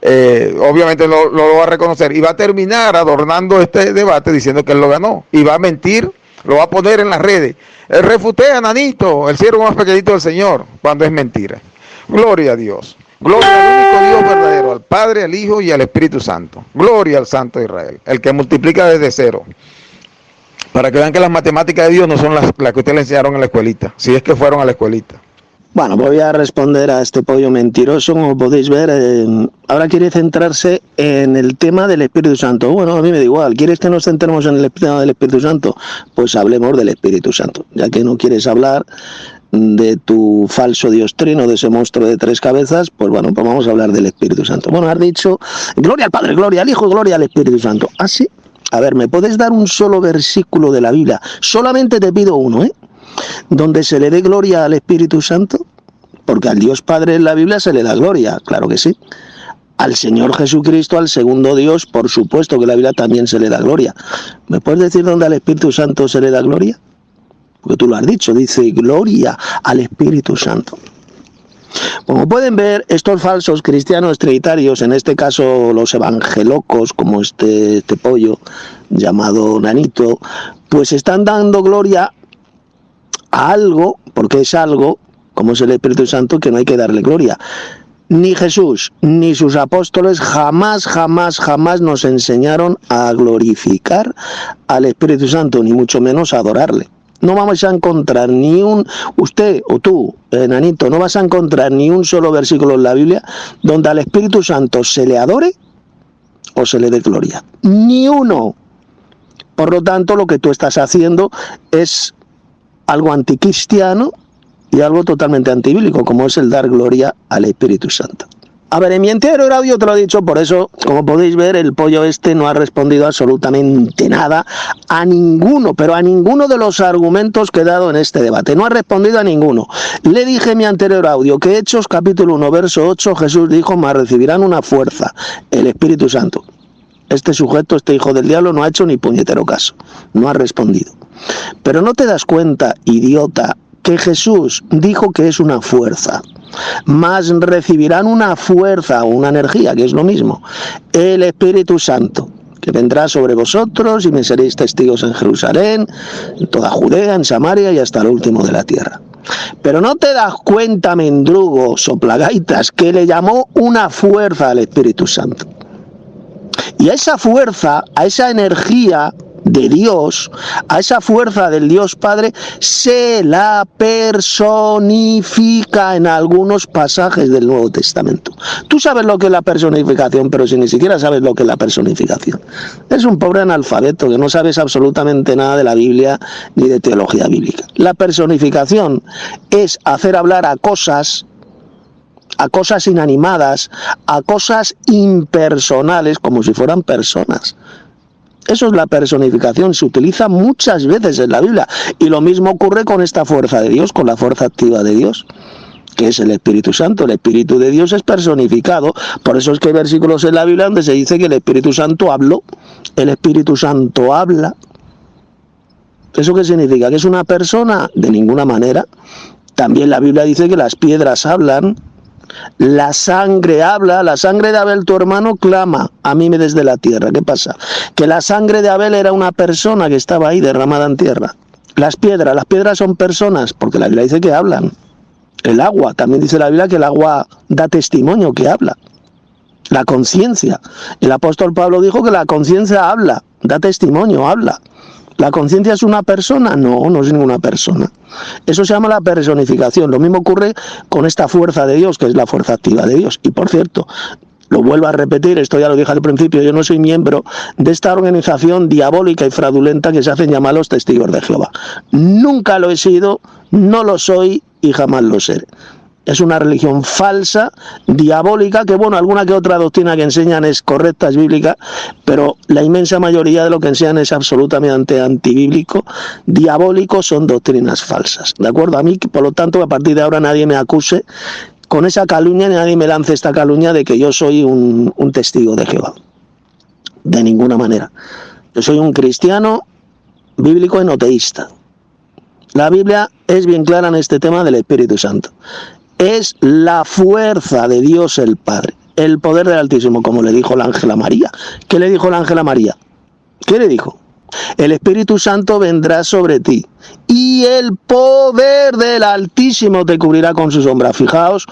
obviamente no lo va a reconocer. Y va a terminar adornando este debate diciendo que él lo ganó. Y va a mentir, lo va a poner en las redes. Refuté a Nanito, el siervo más pequeñito del Señor, cuando es mentira. Gloria a Dios. Gloria al único Dios verdadero, al Padre, al Hijo y al Espíritu Santo. Gloria al Santo de Israel, el que multiplica desde cero. Para que vean que las matemáticas de Dios no son las que ustedes le enseñaron en la escuelita, si es que fueron a la escuelita. Bueno, voy a responder a este pollo mentiroso, como podéis ver. Ahora quiere centrarse en el tema del Espíritu Santo. Bueno, a mí me da igual. ¿Quieres que nos centremos en el tema del Espíritu Santo? Pues hablemos del Espíritu Santo. Ya que no quieres hablar de tu falso Dios trino, de ese monstruo de tres cabezas, pues bueno, pues vamos a hablar del Espíritu Santo. Bueno, has dicho, gloria al Padre, gloria al Hijo, gloria al Espíritu Santo. ¿Ah, sí? A ver, ¿me puedes dar un solo versículo de la Biblia? Solamente te pido uno, donde se le dé gloria al Espíritu Santo, porque al Dios Padre en la Biblia se le da gloria, claro que sí. Al Señor Jesucristo, al segundo Dios, por supuesto que en la Biblia también se le da gloria. ¿Me puedes decir dónde al Espíritu Santo se le da gloria? Porque tú lo has dicho, dice gloria al Espíritu Santo. Como pueden ver, estos falsos cristianos trinitarios, en este caso los evangelocos, como este pollo llamado Nanito, pues están dando gloria a algo, porque es algo, como es el Espíritu Santo, que no hay que darle gloria. Ni Jesús ni sus apóstoles jamás nos enseñaron a glorificar al Espíritu Santo, ni mucho menos a adorarle. No vamos a encontrar usted o tú, Nanito, no vas a encontrar ni un solo versículo en la Biblia donde al Espíritu Santo se le adore o se le dé gloria. Ni uno. Por lo tanto, lo que tú estás haciendo es algo anticristiano y algo totalmente antibíblico, como es el dar gloria al Espíritu Santo. A ver, en mi anterior audio te lo he dicho, por eso, como podéis ver, el pollo este no ha respondido absolutamente nada a ninguno, pero a ninguno de los argumentos que he dado en este debate. No ha respondido a ninguno. Le dije en mi anterior audio que Hechos capítulo 1, verso 8, Jesús dijo, mas recibirán una fuerza, el Espíritu Santo. Este sujeto, este hijo del diablo, no ha hecho ni puñetero caso. No ha respondido. Pero no te das cuenta, idiota, que Jesús dijo que es una fuerza. Mas recibirán una fuerza o una energía, que es lo mismo, el Espíritu Santo, que vendrá sobre vosotros y me seréis testigos en Jerusalén, en toda Judea, en Samaria y hasta el último de la tierra. Pero no te das cuenta, mendrugo, soplagaitas, que le llamó una fuerza al Espíritu Santo. Y a esa fuerza, a esa energía de Dios, a esa fuerza del Dios Padre, se la personifica en algunos pasajes del Nuevo Testamento. Tú sabes lo que es la personificación, pero si ni siquiera sabes lo que es la personificación. Eres un pobre analfabeto que no sabes absolutamente nada de la Biblia ni de teología bíblica. La personificación es hacer hablar a cosas inanimadas, a cosas impersonales, como si fueran personas. Eso es la personificación, se utiliza muchas veces en la Biblia. Y lo mismo ocurre con esta fuerza de Dios, con la fuerza activa de Dios, que es el Espíritu Santo. El Espíritu de Dios es personificado. Por eso es que hay versículos en la Biblia donde se dice que el Espíritu Santo habló. El Espíritu Santo habla. ¿Eso qué significa? ¿Que es una persona? De ninguna manera. También la Biblia dice que las piedras hablan. La sangre habla, la sangre de Abel, tu hermano, clama a mí desde la tierra. ¿Qué pasa? Que la sangre de Abel era una persona que estaba ahí derramada en tierra. Las piedras son personas, porque la Biblia dice que hablan. El agua, también dice la Biblia que el agua da testimonio, que habla. La conciencia. El apóstol Pablo dijo que la conciencia habla, da testimonio, habla. ¿La conciencia es una persona? No, no es ninguna persona. Eso se llama la personificación. Lo mismo ocurre con esta fuerza de Dios, que es la fuerza activa de Dios. Y por cierto, lo vuelvo a repetir, esto ya lo dije al principio, yo no soy miembro de esta organización diabólica y fraudulenta que se hacen llamar los Testigos de Jehová. Nunca lo he sido, no lo soy y jamás lo seré. Es una religión falsa, diabólica, que bueno, alguna que otra doctrina que enseñan es correcta, es bíblica, pero la inmensa mayoría de lo que enseñan es absolutamente antibíblico, diabólico, son doctrinas falsas, ¿de acuerdo? A mí, por lo tanto, a partir de ahora nadie me acuse con esa calumnia, ni nadie me lance esta calumnia de que yo soy un testigo de Jehová. De ninguna manera. Yo soy un cristiano bíblico enoteísta. La Biblia es bien clara en este tema del Espíritu Santo. Es la fuerza de Dios el Padre, el poder del Altísimo, como le dijo el ángel a María. ¿Qué le dijo el ángel a María? ¿Qué le dijo? El Espíritu Santo vendrá sobre ti y el poder del Altísimo te cubrirá con su sombra. Fijaos,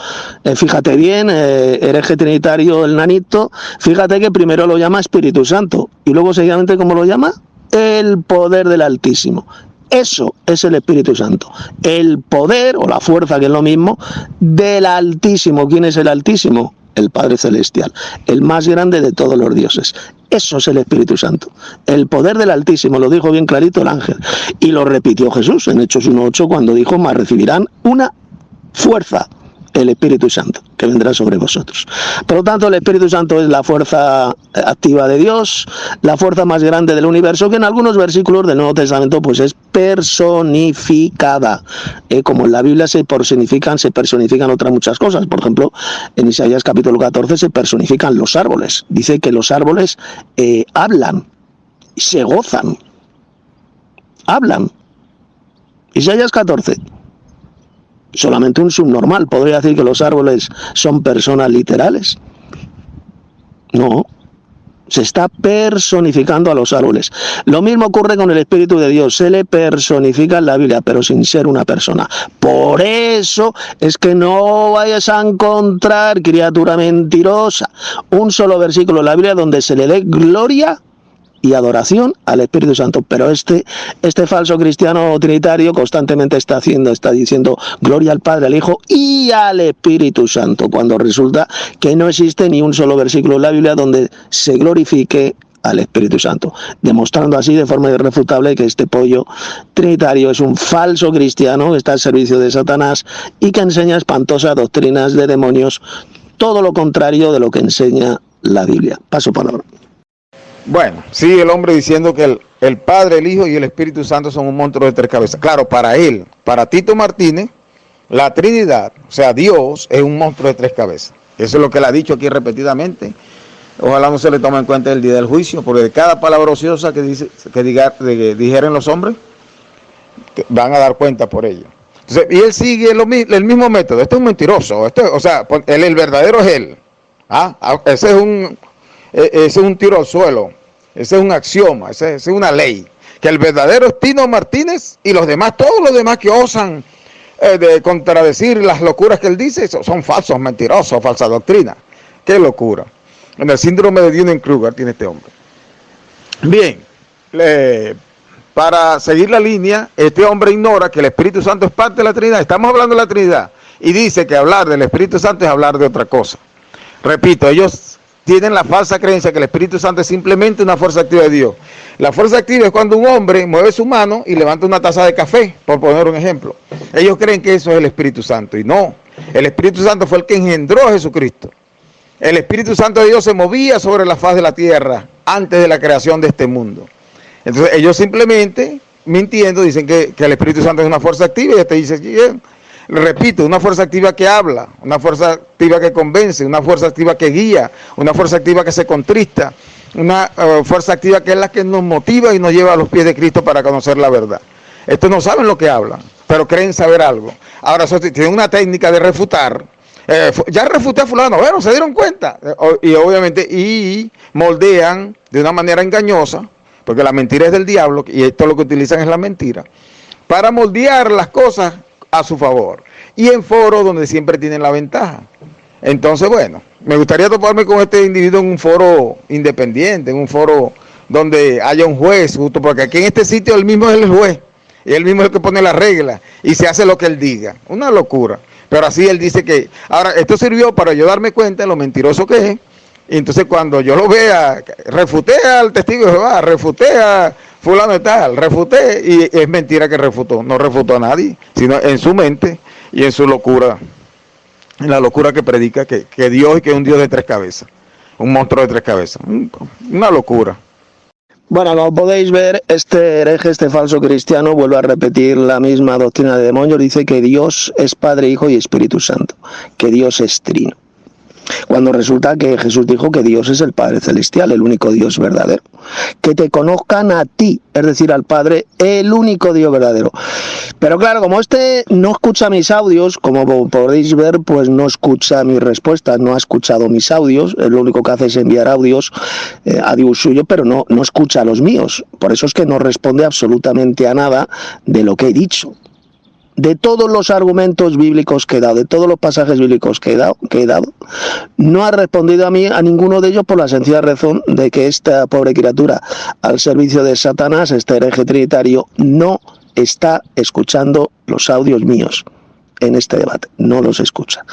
fíjate bien, hereje trinitario el nanito, fíjate que primero lo llama Espíritu Santo y luego seguidamente, ¿cómo lo llama? El poder del Altísimo. Eso es el Espíritu Santo, el poder o la fuerza, que es lo mismo, del Altísimo. ¿Quién es el Altísimo? El Padre Celestial, el más grande de todos los dioses. Eso es el Espíritu Santo, el poder del Altísimo, lo dijo bien clarito el ángel. Y lo repitió Jesús en Hechos 1:8 cuando dijo, mas recibirán una fuerza, el Espíritu Santo, que vendrá sobre vosotros. Por lo tanto, el Espíritu Santo es la fuerza activa de Dios, la fuerza más grande del universo, que en algunos versículos del Nuevo Testamento pues es personificada. Como en la Biblia se personifican otras muchas cosas. Por ejemplo, en Isaías capítulo 14 se personifican los árboles. Dice que los árboles hablan, se gozan, hablan. Isaías 14. Solamente un subnormal podría decir que los árboles son personas literales. No, se está personificando a los árboles. Lo mismo ocurre con el Espíritu de Dios, se le personifica en la Biblia, pero sin ser una persona. Por eso es que no vayas a encontrar, criatura mentirosa, un solo versículo en la Biblia donde se le dé gloria y adoración al Espíritu Santo, pero este falso cristiano trinitario constantemente está diciendo gloria al Padre, al Hijo y al Espíritu Santo, cuando resulta que no existe ni un solo versículo en la Biblia donde se glorifique al Espíritu Santo, demostrando así de forma irrefutable que este pollo trinitario es un falso cristiano que está al servicio de Satanás y que enseña espantosas doctrinas de demonios todo lo contrario de lo que enseña la Biblia. Paso palabra. Bueno, sigue el hombre diciendo que el Padre, el Hijo y el Espíritu Santo son un monstruo de tres cabezas. Claro, para él, para Tito Martínez, la Trinidad, o sea, Dios es un monstruo de tres cabezas. Eso es lo que él ha dicho aquí repetidamente. Ojalá no se le tome en cuenta el día del juicio, porque de cada palabra ociosa que dijeren los hombres, van a dar cuenta por ello. Entonces, y él sigue el mismo método. Este es un mentiroso. O sea, el verdadero es él. Ese es un tiro al suelo. Ese es un axioma. Ese es una ley. Que el verdadero es Tito Martínez y los demás, todos los demás que osan de contradecir las locuras que él dice, son falsos, mentirosos, falsa doctrina. Qué locura. En el síndrome de Dunning-Kruger tiene este hombre. Bien, para seguir la línea, este hombre ignora que el Espíritu Santo es parte de la Trinidad. Estamos hablando de la Trinidad y dice que hablar del Espíritu Santo es hablar de otra cosa. Repito, ellos tienen la falsa creencia que el Espíritu Santo es simplemente una fuerza activa de Dios. La fuerza activa es cuando un hombre mueve su mano y levanta una taza de café, por poner un ejemplo. Ellos creen que eso es el Espíritu Santo y no. El Espíritu Santo fue el que engendró a Jesucristo. El Espíritu Santo de Dios se movía sobre la faz de la tierra antes de la creación de este mundo. Entonces ellos simplemente, mintiendo, dicen que el Espíritu Santo es una fuerza activa y te dice, repito, una fuerza activa que habla, una fuerza activa que convence, una fuerza activa que guía, una fuerza activa que se contrista, una fuerza activa que es la que nos motiva y nos lleva a los pies de Cristo para conocer la verdad. Estos no saben lo que hablan, pero creen saber algo. Ahora, tienen una técnica de refutar. Ya refuté a fulano, bueno, se dieron cuenta. Y obviamente, y moldean de una manera engañosa, porque la mentira es del diablo, y esto lo que utilizan es la mentira, para moldear las cosas a su favor. Y en foros donde siempre tienen la ventaja. Entonces, bueno, me gustaría toparme con este individuo en un foro independiente, en un foro donde haya un juez, justo porque aquí en este sitio él mismo es el juez, y él mismo es el que pone las reglas, y se hace lo que él diga. Una locura. Pero así él dice que, ahora, esto sirvió para yo darme cuenta de lo mentiroso que es. Y entonces cuando yo lo vea, refuté al testigo de Jehová, refuté a fulano de tal, refuté, y es mentira que refutó, no refutó a nadie, sino en su mente y en su locura, en la locura que predica que Dios es que es un Dios de tres cabezas, un monstruo de tres cabezas, una locura. Bueno, como podéis ver, este hereje, este falso cristiano, vuelve a repetir la misma doctrina de demonios. Dice que Dios es Padre, Hijo y Espíritu Santo, que Dios es trino. Cuando resulta que Jesús dijo que Dios es el Padre Celestial, el único Dios verdadero. Que te conozcan a ti, es decir, al Padre, el único Dios verdadero. Pero claro, como este no escucha mis audios, como podéis ver, pues no escucha mis respuestas, no ha escuchado mis audios, lo único que hace es enviar audios a Dios suyo, pero no escucha los míos. Por eso es que no responde absolutamente a nada de lo que he dicho. De todos los argumentos bíblicos que he dado, de todos los pasajes bíblicos que he dado, no ha respondido a mí a ninguno de ellos por la sencilla razón de que esta pobre criatura al servicio de Satanás, este hereje trinitario, no está escuchando los audios míos en este debate, no los escucha.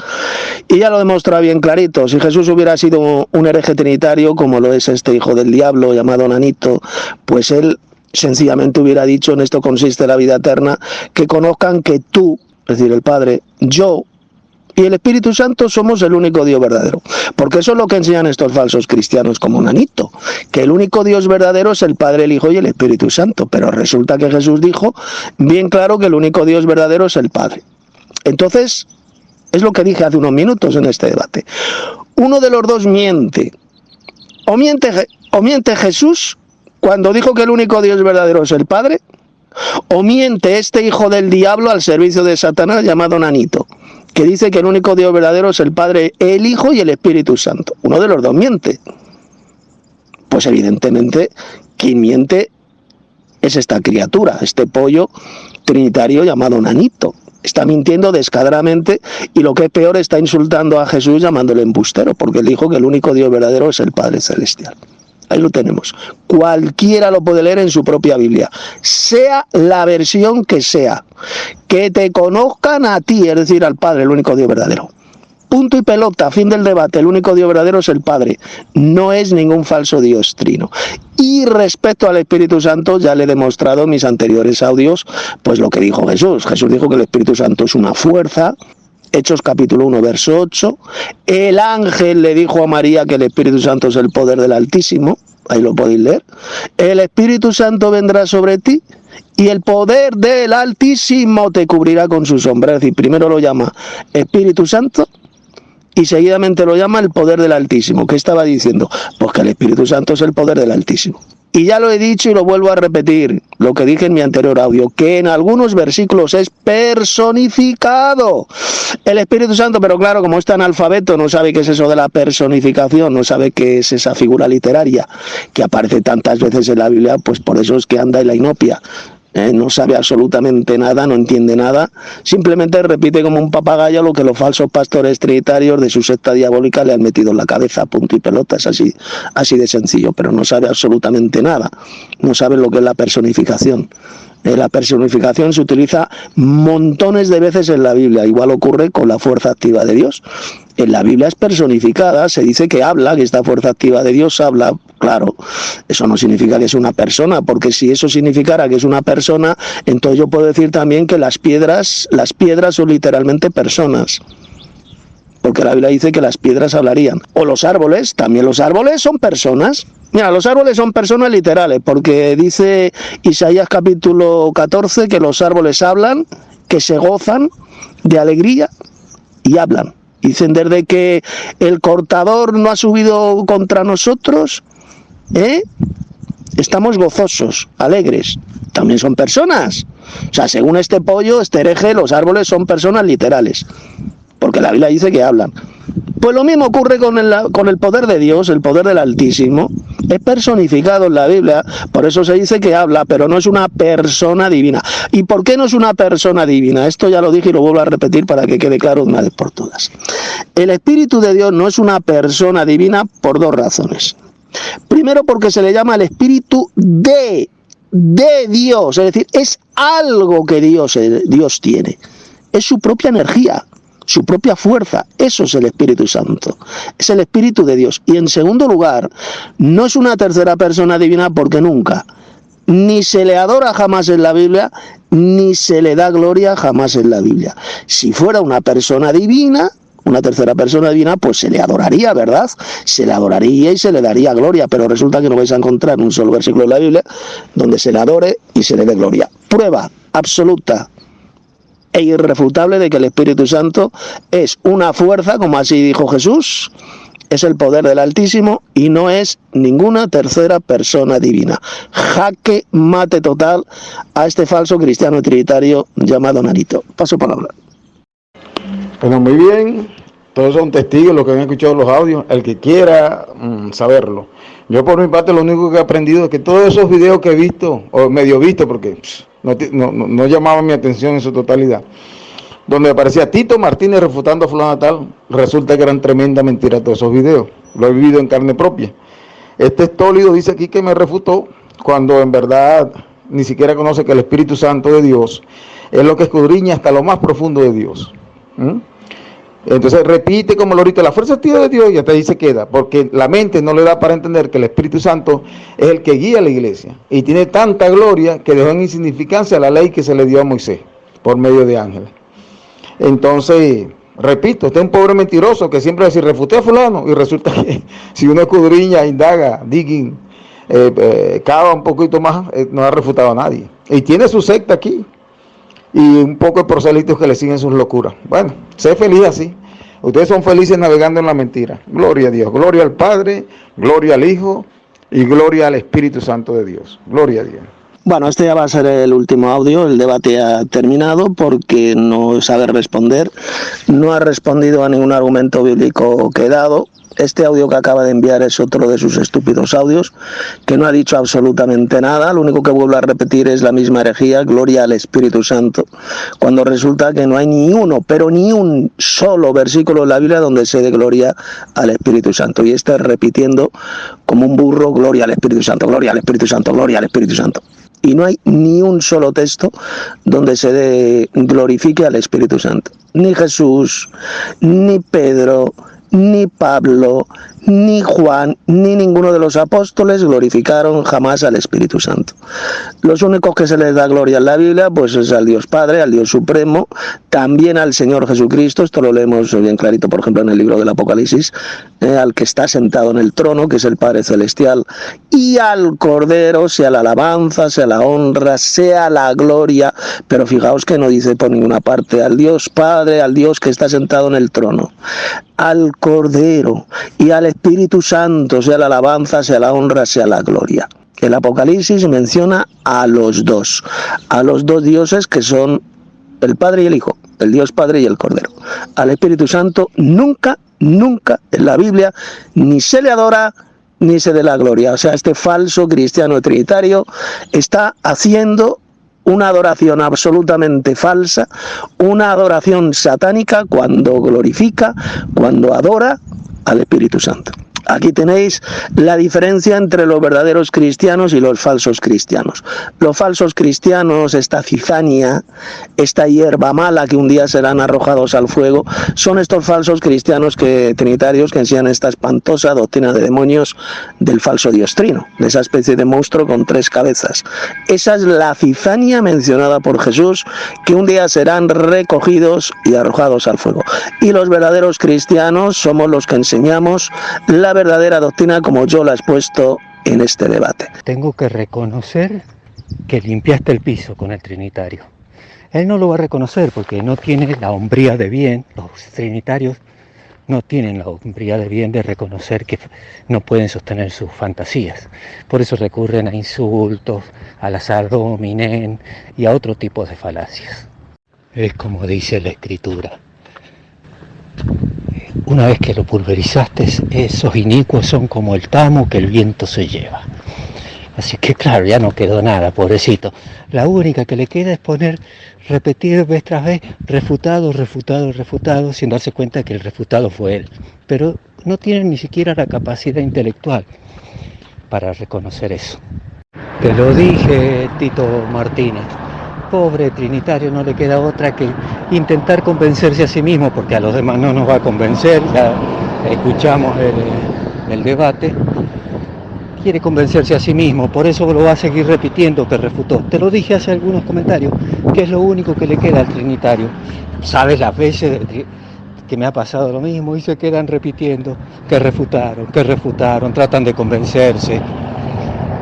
Y ya lo demuestra bien clarito. Si Jesús hubiera sido un hereje trinitario, como lo es este hijo del diablo llamado Nanito, pues él sencillamente hubiera dicho: en esto consiste la vida eterna, que conozcan que tú, es decir, el Padre, yo y el Espíritu Santo somos el único Dios verdadero. Porque eso es lo que enseñan estos falsos cristianos como Nanito, que el único Dios verdadero es el Padre, el Hijo y el Espíritu Santo. Pero resulta que Jesús dijo bien claro que el único Dios verdadero es el Padre. Entonces, es lo que dije hace unos minutos en este debate. Uno de los dos miente. O miente Jesús cuando dijo que el único Dios verdadero es el Padre, o miente este hijo del diablo al servicio de Satanás llamado Nanito, que dice que el único Dios verdadero es el Padre, el Hijo y el Espíritu Santo. Uno de los dos miente. Pues evidentemente quien miente es esta criatura, este pollo trinitario llamado Nanito. Está mintiendo descaradamente y lo que es peor, está insultando a Jesús llamándole embustero, porque él dijo que el único Dios verdadero es el Padre Celestial. Ahí lo tenemos. Cualquiera lo puede leer en su propia Biblia, sea la versión que sea. Que te conozcan a ti, es decir, al Padre, el único Dios verdadero. Punto y pelota, fin del debate. El único Dios verdadero es el Padre. No es ningún falso Dios trino. Y respecto al Espíritu Santo, ya le he demostrado en mis anteriores audios, pues lo que dijo Jesús. Jesús dijo que el Espíritu Santo es una fuerza Hechos capítulo 1, verso 8. El ángel le dijo a María que el Espíritu Santo es el poder del Altísimo. Ahí lo podéis leer. El Espíritu Santo vendrá sobre ti y el poder del Altísimo te cubrirá con su sombra. Es decir, primero lo llama Espíritu Santo y seguidamente lo llama el poder del Altísimo. ¿Qué estaba diciendo? Pues que el Espíritu Santo es el poder del Altísimo. Y ya lo he dicho y lo vuelvo a repetir, lo que dije en mi anterior audio, que en algunos versículos es personificado el Espíritu Santo, pero claro, como es tan analfabeto, no sabe qué es eso de la personificación, no sabe qué es esa figura literaria que aparece tantas veces en la Biblia, pues por eso es que anda en la inopia. No sabe absolutamente nada, no entiende nada, simplemente repite como un papagayo lo que los falsos pastores trinitarios de su secta diabólica le han metido en la cabeza, punto y pelota, es así de sencillo, pero no sabe absolutamente nada, no sabe lo que es la personificación. La personificación se utiliza montones de veces en la Biblia, igual ocurre con la fuerza activa de Dios. En la Biblia es personificada, se dice que habla, que esta fuerza activa de Dios habla. Claro, eso no significa que es una persona, porque si eso significara que es una persona, entonces yo puedo decir también que las piedras son literalmente personas. Porque la Biblia dice que las piedras hablarían. O los árboles, también los árboles son personas. Mira, los árboles son personas literales, porque dice Isaías capítulo 14 que los árboles hablan, que se gozan de alegría y hablan. Dicen desde que el cortador no ha subido contra nosotros, estamos gozosos, alegres. También son personas. O sea, según este pollo, este hereje, los árboles son personas literales. Porque la Biblia dice que hablan. Pues lo mismo ocurre con el poder de Dios, el poder del Altísimo. Es personificado en la Biblia, por eso se dice que habla, pero no es una persona divina. ¿Y por qué no es una persona divina? Esto ya lo dije y lo vuelvo a repetir para que quede claro de una vez por todas. El Espíritu de Dios no es una persona divina por dos razones. Primero, porque se le llama el Espíritu de Dios, es decir, es algo que Dios tiene. Es su propia energía, su propia fuerza. Eso es el Espíritu Santo, es el Espíritu de Dios. Y en segundo lugar, no es una tercera persona divina porque nunca, ni se le adora jamás en la Biblia, ni se le da gloria jamás en la Biblia. Si fuera una persona divina, una tercera persona divina, pues se le adoraría, ¿verdad? Se le adoraría y se le daría gloria, pero resulta que no vais a encontrar un solo versículo de la Biblia donde se le adore y se le dé gloria. Prueba absoluta e irrefutable de que el Espíritu Santo es una fuerza, como así dijo Jesús, es el poder del Altísimo y no es ninguna tercera persona divina. Jaque mate total a este falso cristiano trinitario llamado Nanito. Paso palabra. Bueno, muy bien, todos son testigos los que han escuchado los audios, el que quiera saberlo. Yo por mi parte lo único que he aprendido es que todos esos videos que he visto, o medio visto, porque no llamaban mi atención en su totalidad, donde aparecía Tito Martínez refutando a fulano tal, resulta que eran tremenda mentira todos esos videos. Lo he vivido en carne propia. Este estólido dice aquí que me refutó cuando en verdad ni siquiera conoce que el Espíritu Santo de Dios es lo que escudriña hasta lo más profundo de Dios. Entonces repite como lorito, la fuerza activa de Dios, y hasta ahí se queda, porque la mente no le da para entender que el Espíritu Santo es el que guía a la iglesia y tiene tanta gloria que dejó en insignificancia la ley que se le dio a Moisés por medio de ángeles. Entonces, repito, este es un pobre mentiroso que siempre va a decir, refuté a fulano, y resulta que si uno escudriña, indaga, digging, cava un poquito más, no ha refutado a nadie. Y tiene su secta aquí. Y un poco de proselitos que le siguen sus locuras. Bueno, sé feliz así. Ustedes son felices navegando en la mentira. Gloria a Dios, gloria al Padre, gloria al Hijo y gloria al Espíritu Santo de Dios. Gloria a Dios. Bueno, este ya va a ser el último audio, el debate ha terminado porque no sabe responder, no ha respondido a ningún argumento bíblico que he dado. Este audio que acaba de enviar es otro de sus estúpidos audios, que no ha dicho absolutamente nada, lo único que vuelvo a repetir es la misma herejía, gloria al Espíritu Santo, cuando resulta que no hay ni uno, pero ni un solo versículo en la Biblia donde se dé gloria al Espíritu Santo, y está repitiendo como un burro, gloria al Espíritu Santo, gloria al Espíritu Santo, gloria al Espíritu Santo. Y no hay ni un solo texto donde se glorifique al Espíritu Santo. Ni Jesús, ni Pedro, ni Pablo, ni Juan, ni ninguno de los apóstoles glorificaron jamás al Espíritu Santo. Los únicos que se les da gloria en la Biblia, pues es al Dios Padre, al Dios Supremo, también al Señor Jesucristo. Esto lo leemos bien clarito, por ejemplo, en el libro del Apocalipsis, al que está sentado en el trono, que es el Padre Celestial, y al Cordero, sea la alabanza, sea la honra, sea la gloria, pero fijaos que no dice por ninguna parte al Dios Padre, al Dios que está sentado en el trono, al Cordero y al Espíritu Santo, sea la alabanza, sea la honra, sea la gloria. El Apocalipsis menciona a los dos dioses que son el Padre y el Hijo, el Dios Padre y el Cordero. Al Espíritu Santo nunca en la Biblia ni se le adora ni se le da gloria. O sea, este falso cristiano trinitario está haciendo una adoración absolutamente falsa, una adoración satánica cuando glorifica, cuando adora al Espíritu Santo. Aquí tenéis la diferencia entre los verdaderos cristianos y los falsos cristianos. Los falsos cristianos, esta cizania, esta hierba mala que un día serán arrojados al fuego, son estos falsos cristianos trinitarios que enseñan esta espantosa doctrina de demonios del falso Dios Trino, de esa especie de monstruo con 3 cabezas. Esa es la cizania mencionada por Jesús, que un día serán recogidos y arrojados al fuego. Y los verdaderos cristianos somos los que enseñamos la verdadera doctrina como yo la he expuesto en este debate. Tengo que reconocer que limpiaste el piso con el trinitario. Él no lo va a reconocer porque no tiene la hombría de bien, los trinitarios no tienen la hombría de bien de reconocer que no pueden sostener sus fantasías. Por eso recurren a insultos, a las ad hominem y a otro tipo de falacias. Es como dice la Escritura. Una vez que lo pulverizaste, esos inicuos son como el tamo que el viento se lleva. Así que claro, ya no quedó nada, pobrecito. La única que le queda es repetir vez tras vez, refutado, sin darse cuenta que el refutado fue él. Pero no tiene ni siquiera la capacidad intelectual para reconocer eso. Te lo dije, Tito Martínez. Pobre trinitario, no le queda otra que intentar convencerse a sí mismo, porque a los demás no nos va a convencer. Ya escuchamos el debate. Quiere convencerse a sí mismo, por eso lo va a seguir repitiendo que refutó. Te lo dije hace algunos comentarios, que es lo único que le queda al trinitario. Sabes las veces que me ha pasado lo mismo y se quedan repitiendo que refutaron, tratan de convencerse,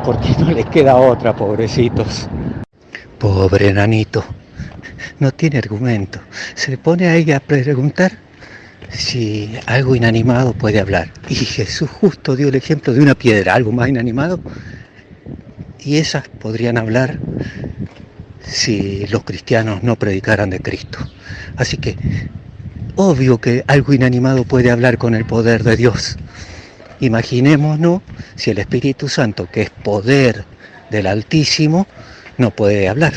porque no les queda otra, pobrecitos. Pobre enanito, no tiene argumento. Se le pone ahí a preguntar si algo inanimado puede hablar. Y Jesús justo dio el ejemplo de una piedra, algo más inanimado. Y esas podrían hablar si los cristianos no predicaran de Cristo. Así que, obvio que algo inanimado puede hablar con el poder de Dios. Imaginémonos si el Espíritu Santo, que es poder del Altísimo, no puede hablar.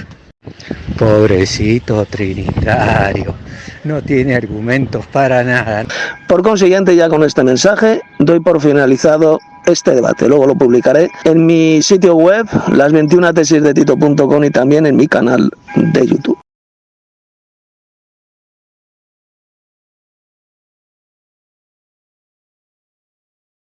Pobrecito trinitario, no tiene argumentos para nada. Por consiguiente, ya con este mensaje doy por finalizado este debate. Luego lo publicaré en mi sitio web, las 21tesisdetito.com, y también en mi canal de YouTube.